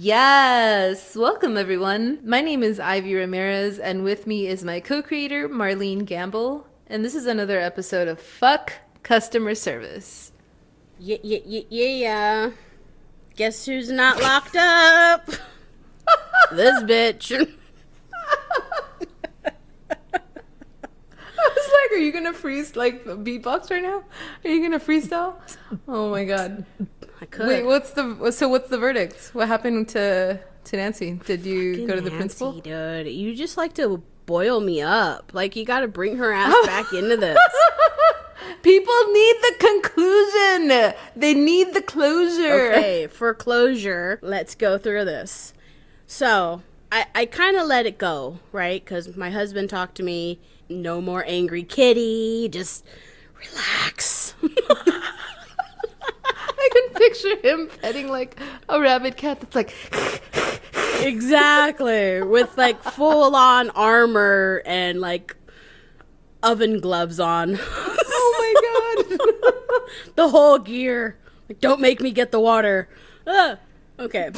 Yes! Welcome, everyone. My name is Ivy Ramirez, and with me is my co-creator, Marlene Gamble. And this is another episode of Fuck Customer Service. Yeah. Guess who's not locked up? This bitch. I was like, are you gonna freeze, like, beatbox right now? Are you gonna freestyle? Oh my god. I could. Wait, what's the verdict? What happened to Nancy? Did you Fucking go to the Nancy, principal? Dude, you just like to boil me up. Like, you gotta bring her ass back into this. People need the conclusion. They need the closure. Okay, for closure, let's go through this. So, I kind of let it go, right? Because my husband talked to me. No more angry kitty. Just relax. I can picture him petting like a rabid cat that's like... Exactly. With like full on armor and like oven gloves on. Oh my god. The whole gear. Like, don't make me get the water. Okay.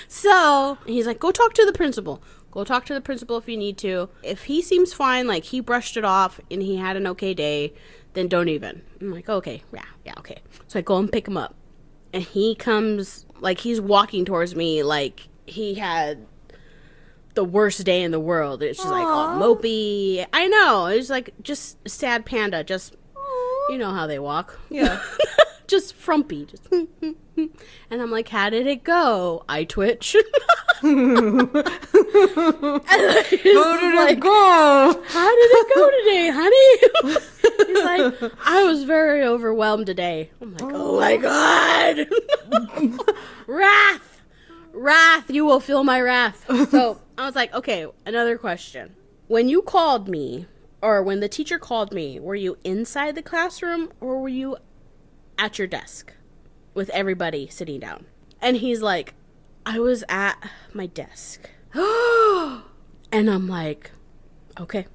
So he's like, go talk to the principal. Go talk to the principal if you need to. If he seems fine, like he brushed it off and he had an okay day, then don't even. I'm like, okay, yeah, okay. So I go and pick him up. And he comes, like, he's walking towards me like he had the worst day in the world. It's just like all mopey. I know. It's like just sad panda. Just, you know how they walk. Yeah. Just frumpy. Just and I'm like, how did it go? I twitch. And how did it go? How did it go today, honey? He's like, I was very overwhelmed today. I'm like, oh my god. Wrath, you will feel my wrath. So I was like, okay, another question. When you called me, or when the teacher called me, were you inside the classroom or were you at your desk with everybody sitting down? And he's like, I was at my desk. And I'm like, okay.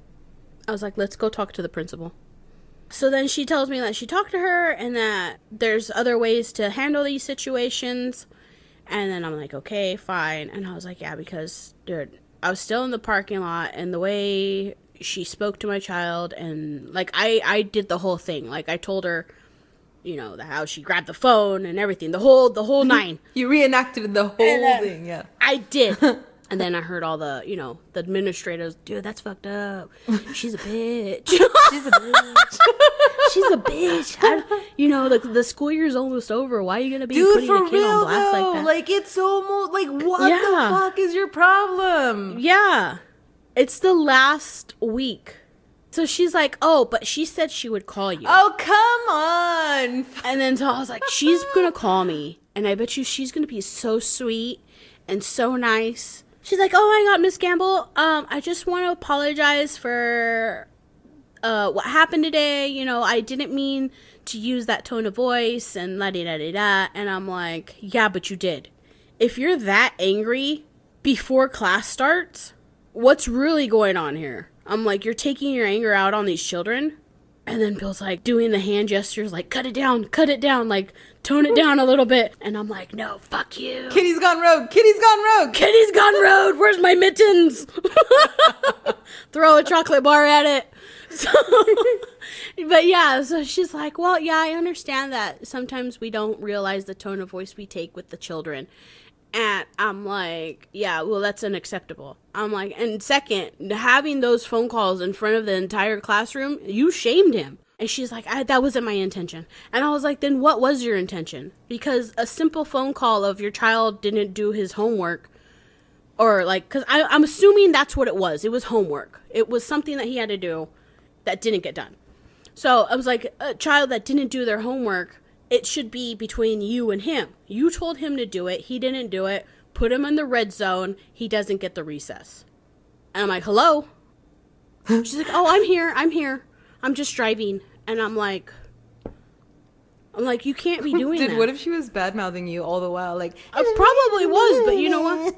I was like, let's go talk to the principal. So then she tells me that she talked to her and that there's other ways to handle these situations. And then I'm like, okay, fine. And I was like, yeah, because, dude, I was still in the parking lot and the way she spoke to my child and, like, I did the whole thing. Like, I told her, you know, how she grabbed the phone and everything, the whole nine. You reenacted the whole thing, yeah. I did. And then I heard all the, you know, the administrators, dude, that's fucked up. She's a bitch. She's a bitch. She's a bitch. You know, the school year's almost over. Why are you going to be putting for a kid real, on blast though. like that? Like, it's almost, like, what the fuck is your problem? Yeah. It's the last week. So she's like, oh, but she said she would call you. Oh, come on. And then so I was like, she's going to call me. And I bet you she's going to be so sweet and so nice. She's like, oh my god, Miss Gamble, I just want to apologize for what happened today. You know, I didn't mean to use that tone of voice and la-di-da-di-da. And I'm like, yeah, but you did. If you're that angry before class starts, what's really going on here? I'm like, you're taking your anger out on these children? And then Bill's like doing the hand gestures, like, cut it down, like, tone it down a little bit. And I'm like, no, fuck you. Kitty's gone rogue. Kitty's gone rogue. Kitty's gone rogue. Where's my mittens? Throw a chocolate bar at it. So, but yeah, so she's like, well, yeah, I understand that sometimes we don't realize the tone of voice we take with the children. And I'm like, yeah, well, that's unacceptable. I'm like, and second, having those phone calls in front of the entire classroom, you shamed him. And she's like, that wasn't my intention. And I was like, then what was your intention? Because a simple phone call of your child didn't do his homework, or like, because I'm assuming that's what it was. It was homework. It was something that he had to do that didn't get done. So I was like, a child that didn't do their homework, it should be between you and him. You told him to do it. He didn't do it. Put him in the red zone. He doesn't get the recess. And I'm like, hello? She's like, oh, I'm here. I'm just driving. And I'm like, I'm like, you can't be doing that. Dude, what if she was bad-mouthing you all the while? Like, I probably was, but you know what?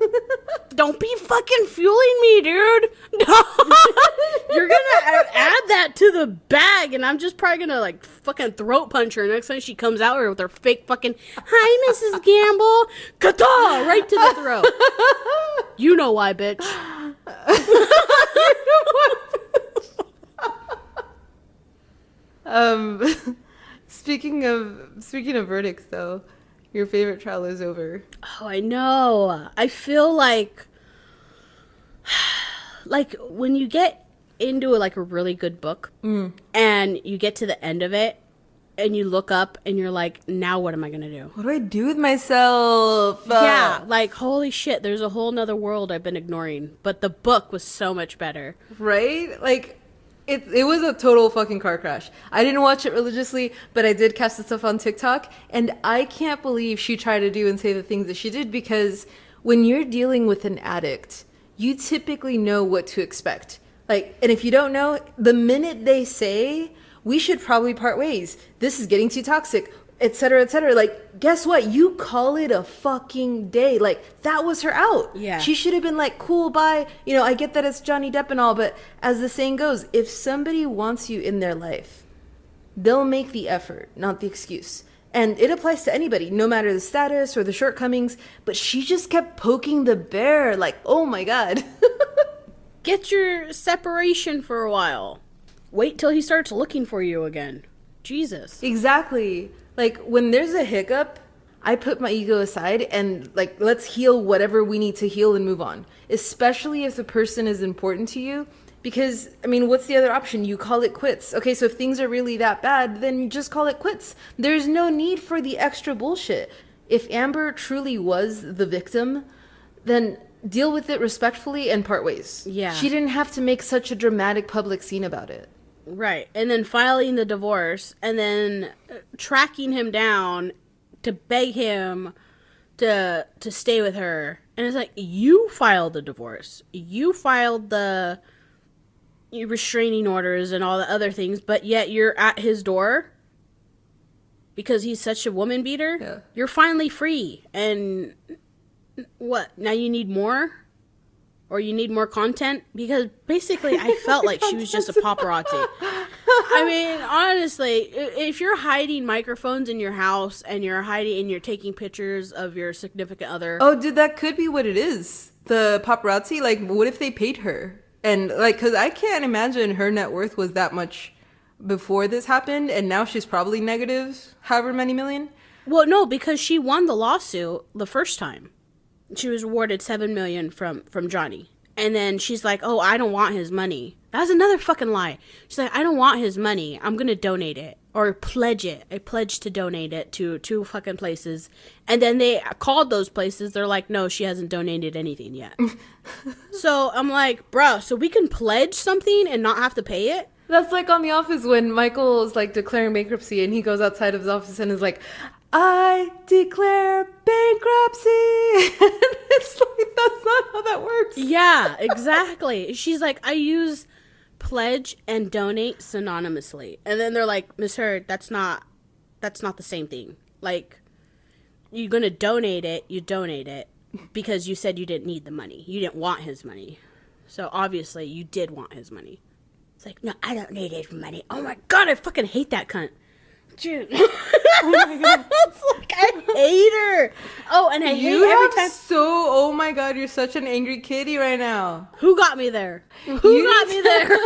Don't be fucking fueling me, dude. You're gonna add that to the bag, and I'm just probably gonna, like, fucking throat punch her next time she comes out here with her fake fucking, hi, Mrs. Gamble. Ka-taw! Right to the throat. You know why, bitch. Speaking of verdicts, though, your favorite trial is over. Oh, I know. I feel like when you get into like a really good book and you get to the end of it and you look up and you're like, now what am I gonna do? What do I do with myself? Yeah, like, holy shit, there's a whole nother world I've been ignoring, but the book was so much better. Right? Like, it was a total fucking car crash. I didn't watch it religiously, but I did catch the stuff on TikTok, and I can't believe she tried to do and say the things that she did, because when you're dealing with an addict, you typically know what to expect. Like, and if you don't know, the minute they say, we should probably part ways, this is getting too toxic, etc., like, guess what? You call it a fucking day. Like, that was her out. Yeah. She should have been like, cool, bye. You know, I get that it's Johnny Depp and all, but as the saying goes, if somebody wants you in their life, they'll make the effort, not the excuse. And it applies to anybody, no matter the status or the shortcomings, but she just kept poking the bear, like, oh my God. Get your separation for a while. Wait till he starts looking for you again. Jesus. Exactly. Like, when there's a hiccup, I put my ego aside and, like, let's heal whatever we need to heal and move on. Especially if the person is important to you. Because, I mean, what's the other option? You call it quits. Okay, so if things are really that bad, then just call it quits. There's no need for the extra bullshit. If Amber truly was the victim, then deal with it respectfully and part ways. Yeah. She didn't have to make such a dramatic public scene about it. Right. And then filing the divorce and then tracking him down to beg him to stay with her. And it's like, you filed the divorce. You filed the restraining orders and all the other things, but yet you're at his door because he's such a woman beater. Yeah. You're finally free. And what? Now you need more? Or you need more content? Because basically I felt like she was just a paparazzi. I mean, honestly, if you're hiding microphones in your house and you're taking pictures of your significant other. Oh, dude, that could be what it is. The paparazzi, like, what if they paid her? And, like, because I can't imagine her net worth was that much before this happened, and now she's probably negative however many million. Well, no, because she won the lawsuit the first time. She was awarded $7 million from Johnny. And then she's like, oh, I don't want his money. That's another fucking lie. She's like, I don't want his money. I'm going to donate it. Or pledge it. I pledge to donate it to 2 fucking places. And then they called those places. They're like, no, she hasn't donated anything yet. So I'm like, bro, so we can pledge something and not have to pay it? That's like on The Office when Michael's, like, declaring bankruptcy and he goes outside of his office and is like, I declare bankruptcy. And it's like, that's not how that works. Yeah, exactly. She's like, I use pledge and donate synonymously. And then they're like, Miss Heard, that's not the same thing. Like, you're going to donate it, you donate it because you said you didn't need the money. You didn't want his money. So obviously you did want his money. It's like, no, I don't need his money. Oh my God, I fucking hate that cunt. Dude. Oh my God. It's like, I hate her. Oh, and I hate every time. Oh my God, you're such an angry kitty right now. Who got me there? Who got me there?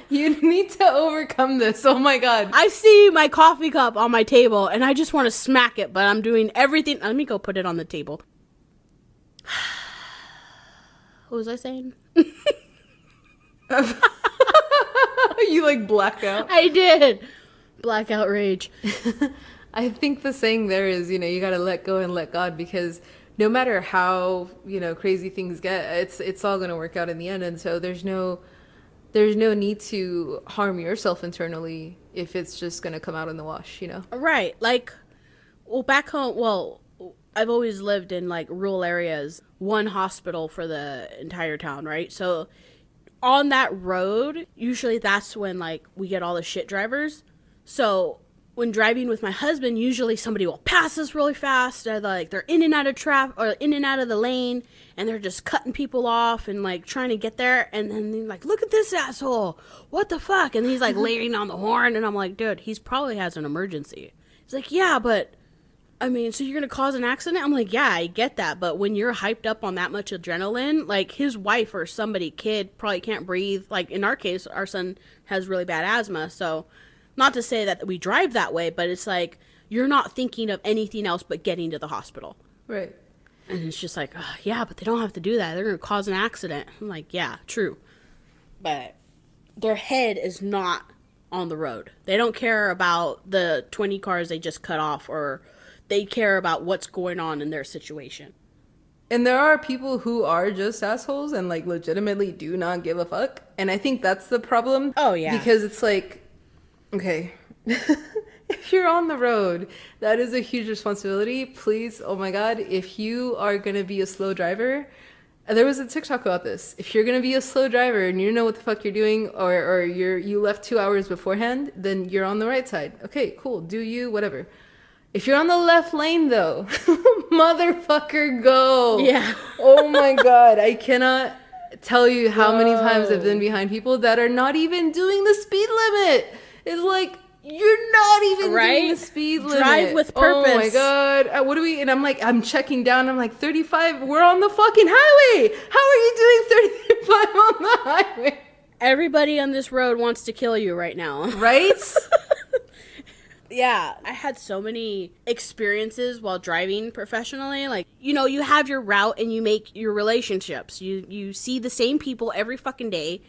You need to overcome this. Oh my God. I see my coffee cup on my table and I just want to smack it, but I'm doing everything. Let me go put it on the table. What was I saying? You like black out. I did. Blackout rage. I think the saying there is, you know, you got to let go and let God, because no matter how, you know, crazy things get, it's all going to work out in the end. And so there's no need to harm yourself internally if it's just going to come out in the wash, you know? Right. Like, well, back home, well, I've always lived in like rural areas, one hospital for the entire town, right? So on that road, usually that's when like we get all the shit drivers. So when driving with my husband, usually somebody will pass us really fast. Or like they're in and out of traffic or in and out of the lane, and they're just cutting people off and like trying to get there. And then they're like, "Look at this asshole! What the fuck?" And he's like laying on the horn, and I'm like, "Dude, he's probably has an emergency." He's like, "Yeah, but I mean, so you're gonna cause an accident?" I'm like, "Yeah, I get that, but when you're hyped up on that much adrenaline, like his wife or kid probably can't breathe. Like in our case, our son has really bad asthma, so." Not to say that we drive that way, but it's like you're not thinking of anything else but getting to the hospital. Right. And it's just like, yeah, but they don't have to do that. They're going to cause an accident. I'm like, yeah, true. But their head is not on the road. They don't care about the 20 cars they just cut off, or they care about what's going on in their situation. And there are people who are just assholes and like legitimately do not give a fuck. And I think that's the problem. Oh, yeah. Because it's like, okay, if you're on the road, that is a huge responsibility. Please, oh my God, if you are going to be a slow driver, there was a TikTok about this. If you're going to be a slow driver and you know what the fuck you're doing, or you left 2 hours beforehand, then you're on the right side. Okay, cool. Do you, whatever. If you're on the left lane though, motherfucker, go. Yeah. Oh my God. I cannot tell you how many times I've been behind people that are not even doing the speed limit. It's like, you're not even doing the speed limit. Drive with purpose. Oh my God. What do we, and I'm like, I'm checking down. I'm like, 35, we're on the fucking highway. How are you doing 35 on the highway? Everybody on this road wants to kill you right now. Right? Yeah, I had so many experiences while driving professionally. Like, you know, you have your route and you make your relationships. You see the same people every fucking day.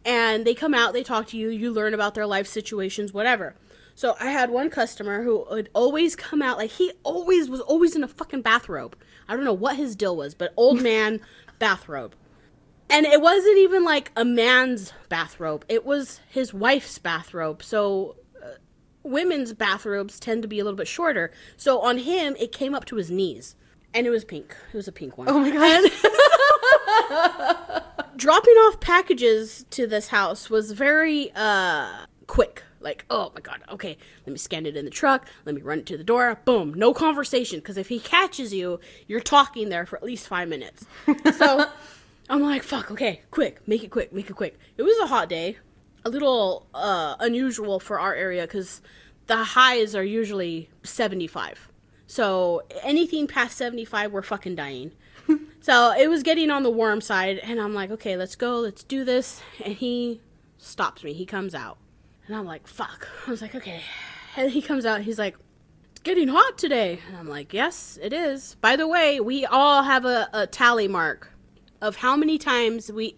And they come out, they talk to you, you learn about their life situations, whatever. So I had one customer who would always come out, like he was always in a fucking bathrobe. I don't know what his deal was, but old man bathrobe. And it wasn't even like a man's bathrobe. It was his wife's bathrobe. So women's bathrobes tend to be a little bit shorter. So on him, it came up to his knees. And it was pink. It was a pink one. Oh my God. Dropping off packages to this house was very quick. Like, oh my God, okay, let me scan it in the truck, let me run it to the door, boom, no conversation, because if he catches you, you're talking there for at least 5 minutes. So I'm like, fuck, okay, quick, make it quick. It was a hot day, a little unusual for our area, because the highs are usually 75. So anything past 75, we're fucking dying. So it was getting on the warm side, and I'm like, okay, let's go, let's do this. And he stops me. He comes out. And I'm like, fuck. I was like, okay. And he comes out, and he's like, it's getting hot today. And I'm like, yes, it is. By the way, we all have a tally mark of how many times we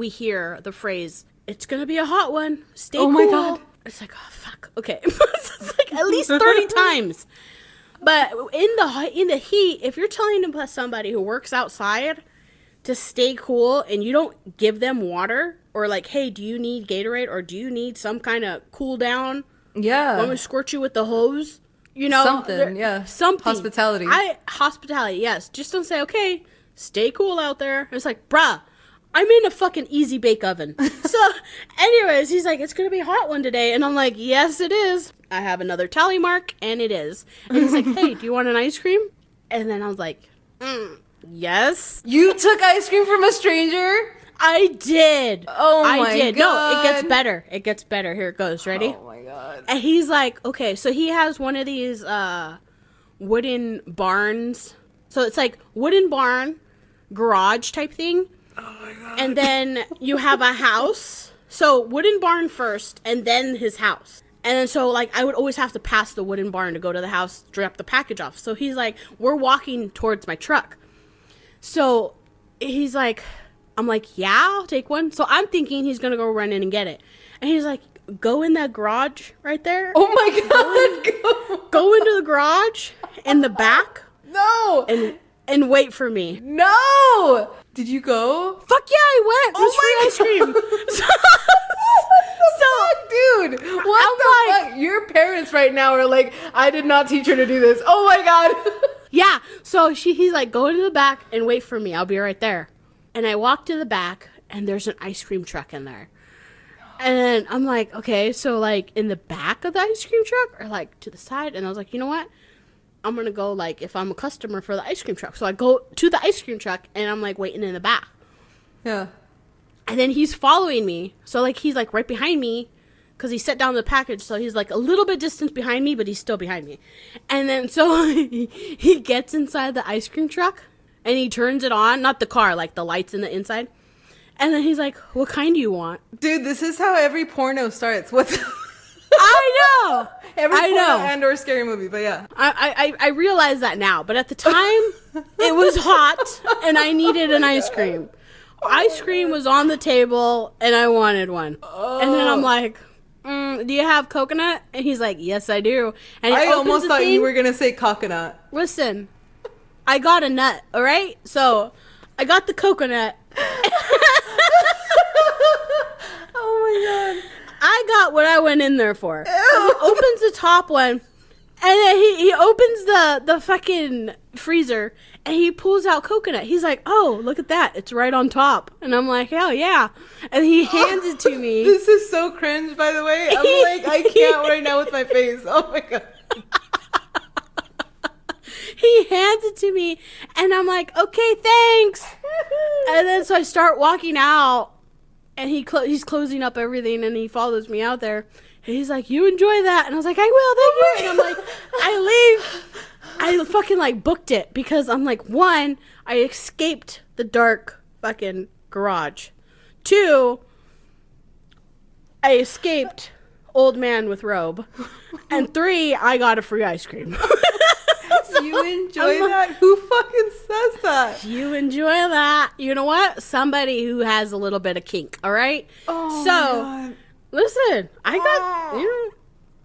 hear the phrase, it's going to be a hot one. Stay cool. Oh my God. It's like, oh, fuck. Okay. It's like at least 30 times. But in the heat, if you're telling somebody who works outside to stay cool and you don't give them water, or like, hey, do you need Gatorade, or do you need some kind of cool down? Yeah. Want me to squirt you with the hose? You know, something. Yeah. Something. Hospitality, yes. Just don't say, okay, stay cool out there. It's like, bruh, I'm in a fucking easy bake oven. So, anyways, he's like, it's going to be a hot one today. And I'm like, yes, it is. I have another tally mark, and it is. And he's like, hey, do you want an ice cream? And then I was like, yes. You took ice cream from a stranger? I did. Oh my God. No, it gets better. It gets better. Here it goes. Ready? Oh my God. And he's like, okay, so he has one of these wooden barns. So it's like wooden barn, garage type thing. Oh my God. And then you have a house. So wooden barn first, and then his house. And then so, like, I would always have to pass the wooden barn to go to the house, drop the package off. So he's like, we're walking towards my truck. So he's like, I'm like, yeah, I'll take one. So I'm thinking he's going to go run in and get it. And he's like, go in that garage right there. Oh my God. Go into the garage in the back. No. And wait for me. No. Did you go? Fuck yeah, I went. It was free ice cream. Dude, what the fuck? Your parents right now are like, I did not teach her to do this. Oh my God. Yeah. So he's like, go into the back and wait for me. I'll be right there. And I walk to the back, and there's an ice cream truck in there. And then I'm like, okay, so like in the back of the ice cream truck or like to the side? And I was like, you know what? I'm going to go like if I'm a customer for the ice cream truck. So I go to the ice cream truck and I'm like waiting in the back. Yeah. And then he's following me. So like he's like right behind me because he set down the package. So he's like a little bit distance behind me, but he's still behind me. And then so he gets inside the ice cream truck and he turns it on. Not the car, like the lights in the inside. And then he's like, what kind do you want? Dude, this is how every porno starts. What's I know. every porno and or scary movie, but yeah. I realize that now. But at the time, it was hot and I needed an ice cream. Ice cream was on the table and I wanted one. Oh. And then I'm like, do you have coconut? And he's like, yes, I do. And I almost thought you were going to say coconut. Listen, I got a nut, all right? So I got the coconut. Oh my God. I got what I went in there for. So he opens the top one, and then he opens the fucking freezer, and he pulls out coconut. He's like, oh, look at that. It's right on top. And I'm like, hell yeah. And he hands it to me. This is so cringe, by the way. I'm like, I can't right now with my face. Oh my God. He hands it to me, and I'm like, okay, thanks. And then so I start walking out, and he's closing up everything, and he follows me out there. And he's like, you enjoy that. And I was like, I will, thank you. And I'm like, I leave. I fucking like booked it because I'm like, one, I escaped the dark fucking garage. Two, I escaped old man with robe. And three, I got a free ice cream. You enjoy that? Who fucking says that? You enjoy that. You know what? Somebody who has a little bit of kink, all right? Oh, so, listen, I got, you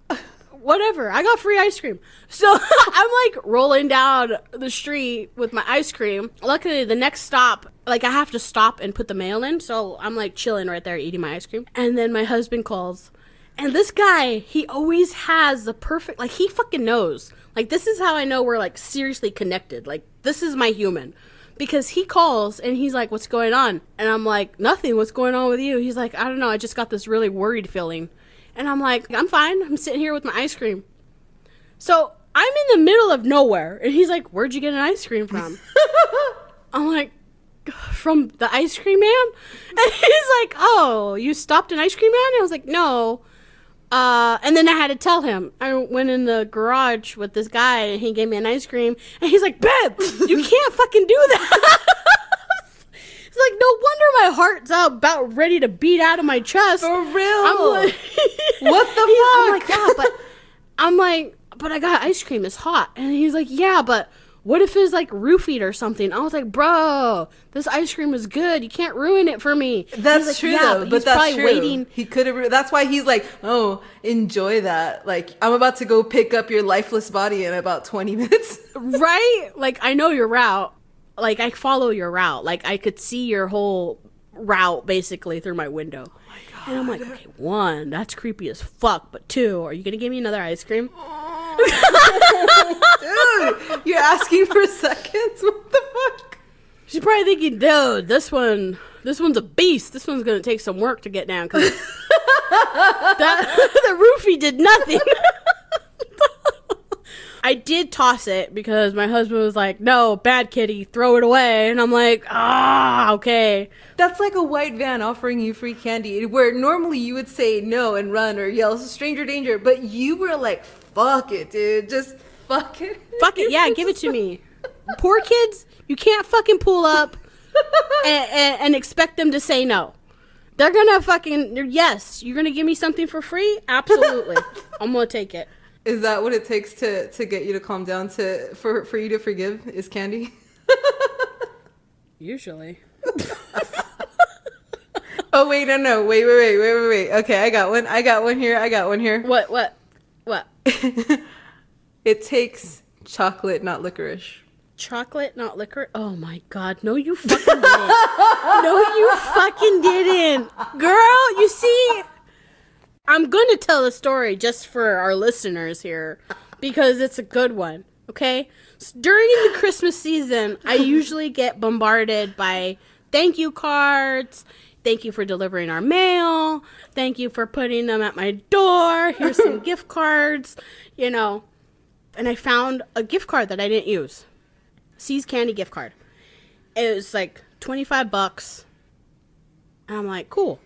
know, whatever. I got free ice cream. So, I'm like rolling down the street with my ice cream. Luckily, the next stop, like I have to stop and put the mail in. So, I'm like chilling right there eating my ice cream. And then my husband calls. And this guy, he always has the perfect, like he fucking knows. Like, this is how I know we're, like, seriously connected. Like, this is my human. Because he calls, and he's like, what's going on? And I'm like, nothing. What's going on with you? He's like, I don't know. I just got this really worried feeling. And I'm like, I'm fine. I'm sitting here with my ice cream. So, I'm in the middle of nowhere. And he's like, where'd you get an ice cream from? I'm like, from the ice cream man? And he's like, oh, you stopped an ice cream man? And I was like, no. And then I had to tell him. I went in the garage with this guy, and he gave me an ice cream, and he's like, babe, you can't fucking do that. It's like, no wonder my heart's about ready to beat out of my chest. For real? I'm like, what the fuck? I'm like, yeah, but I got ice cream. It's hot. And he's like, yeah, but what if it's like roofied or something? I was like, bro, this ice cream is good. You can't ruin it for me. That's like, true, yeah, though. But that's probably true. Waiting. He could have. That's why he's like, oh, enjoy that. Like, I'm about to go pick up your lifeless body in about 20 minutes. Right? Like, I know your route. Like, I follow your route. Like, I could see your whole route basically through my window. Oh my God. And I'm like, okay, one, that's creepy as fuck. But two, are you going to give me another ice cream? Dude, you're asking for seconds? What the fuck? She's probably thinking, dude, this one's a beast. This one's gonna take some work to get down because the roofie did nothing. I did toss it because my husband was like, no, bad kitty, throw it away. And I'm like, okay. That's like a white van offering you free candy, where normally you would say no and run or yell, stranger danger, but you were like, fuck it, dude. Just fuck it. Fuck it. Yeah, give it to me. Poor kids, you can't fucking pull up and expect them to say no. They're gonna fucking, yes, you're gonna give me something for free? Absolutely. I'm gonna take it. Is that what it takes to get you to calm down, for you to forgive, is candy? Usually. Oh, wait, no. Wait. Okay, I got one here. What? It takes chocolate, not licorice. Chocolate, not liquor? Oh my God. No, you fucking didn't. No, you fucking didn't. Girl, you see, I'm going to tell a story just for our listeners here because it's a good one, okay? So during the Christmas season, I usually get bombarded by thank you cards, thank you for delivering our mail. Thank you for putting them at my door. Here's some gift cards, you know. And I found a gift card that I didn't use. See's Candy gift card. It was like $25. And I'm like, cool.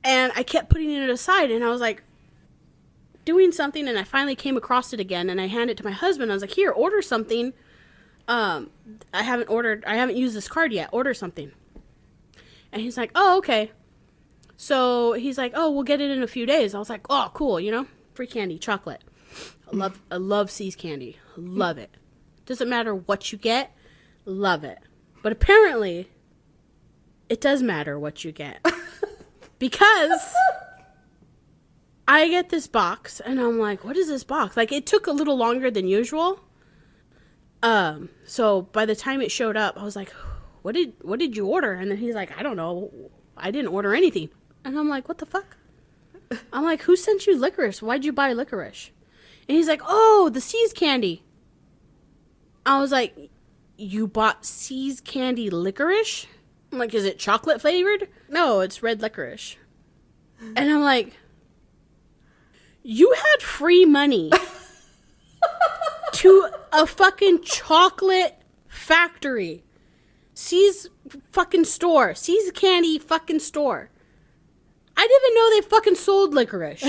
And I kept putting it aside, and I was like doing something, and I finally came across it again, and I handed it to my husband. I was like, here, order something. I haven't used this card yet. Order something. And he's like, oh, okay. So he's like, oh, we'll get it in a few days. I was like, oh, cool, you know, free candy, chocolate. I love See's Candy. Love it. Doesn't matter what you get. Love it. But apparently, it does matter what you get. Because I get this box, and I'm like, what is this box? Like, it took a little longer than usual. So by the time it showed up, I was like, what did you order? And then he's like, I don't know. I didn't order anything. And I'm like, what the fuck? I'm like, who sent you licorice? Why'd you buy licorice? And he's like, oh, the See's Candy. I was like, you bought See's Candy licorice? I'm like, is it chocolate flavored? No, it's red licorice. And I'm like, you had free money to a fucking chocolate factory. See's fucking store. See's Candy fucking store. I didn't even know they fucking sold licorice.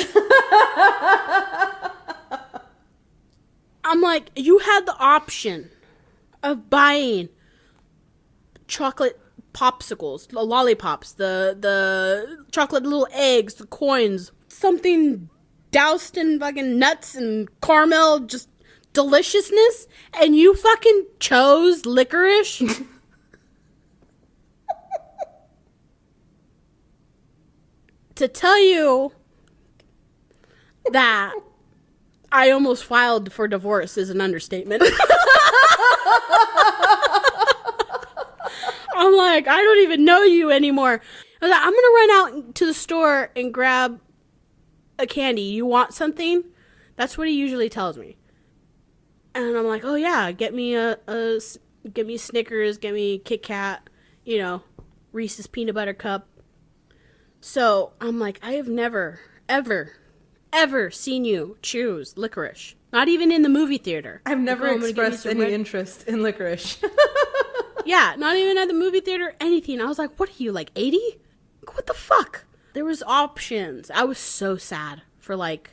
I'm like, you had the option of buying chocolate popsicles, the lollipops, the chocolate little eggs, the coins, something doused in fucking nuts and caramel, just deliciousness, and you fucking chose licorice? To tell you that I almost filed for divorce is an understatement. I'm like, I don't even know you anymore. I was like, I'm going to run out to the store and grab a candy. You want something? That's what he usually tells me. And I'm like, oh yeah, get me get me Snickers, get me Kit Kat, you know, Reese's Peanut Butter Cup. So I'm like, I have never, ever seen you choose licorice. Not even in the movie theater. I've never expressed any interest in licorice. Yeah, not even at the movie theater, anything. I was like, what are you, like 80? What the fuck? There was options. I was so sad for like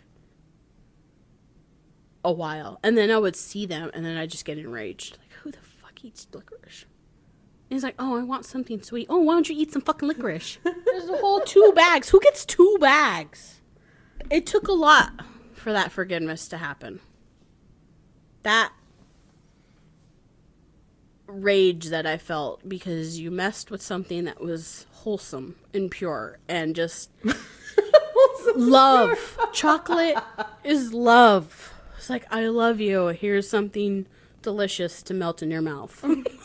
a while. And then I would see them, and then I'd just get enraged. Like, who the fuck eats licorice? And he's like, oh, I want something sweet. Oh, why don't you eat some fucking licorice? There's a whole 2 bags. Who gets 2 bags? It took a lot for that forgiveness to happen. That rage that I felt because you messed with something that was wholesome and pure and just love. Chocolate is love. It's like, I love you. Here's something delicious to melt in your mouth.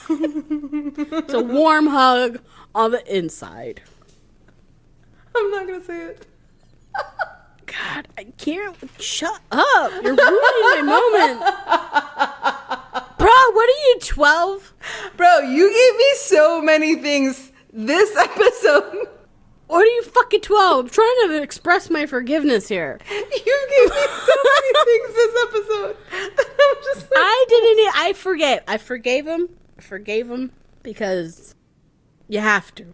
It's a warm hug on the inside. I'm not gonna say it. God, I can't. Shut up. You're ruining my moment. Bro, what are you, 12? Bro, you gave me so many things this episode. What are you fucking 12? I'm trying to express my forgiveness here. You gave me so many things this episode. I'm just like, I forgave him. I forgave him because you have to.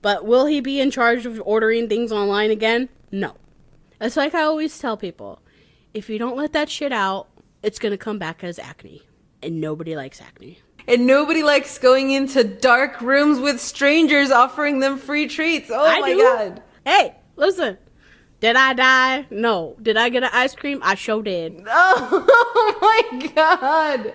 But will he be in charge of ordering things online again? No. It's like I always tell people. If you don't let that shit out, it's going to come back as acne. And nobody likes acne. And nobody likes going into dark rooms with strangers offering them free treats. Oh my God. Hey, listen. Did I die? No. Did I get an ice cream? I sure did. Oh my God.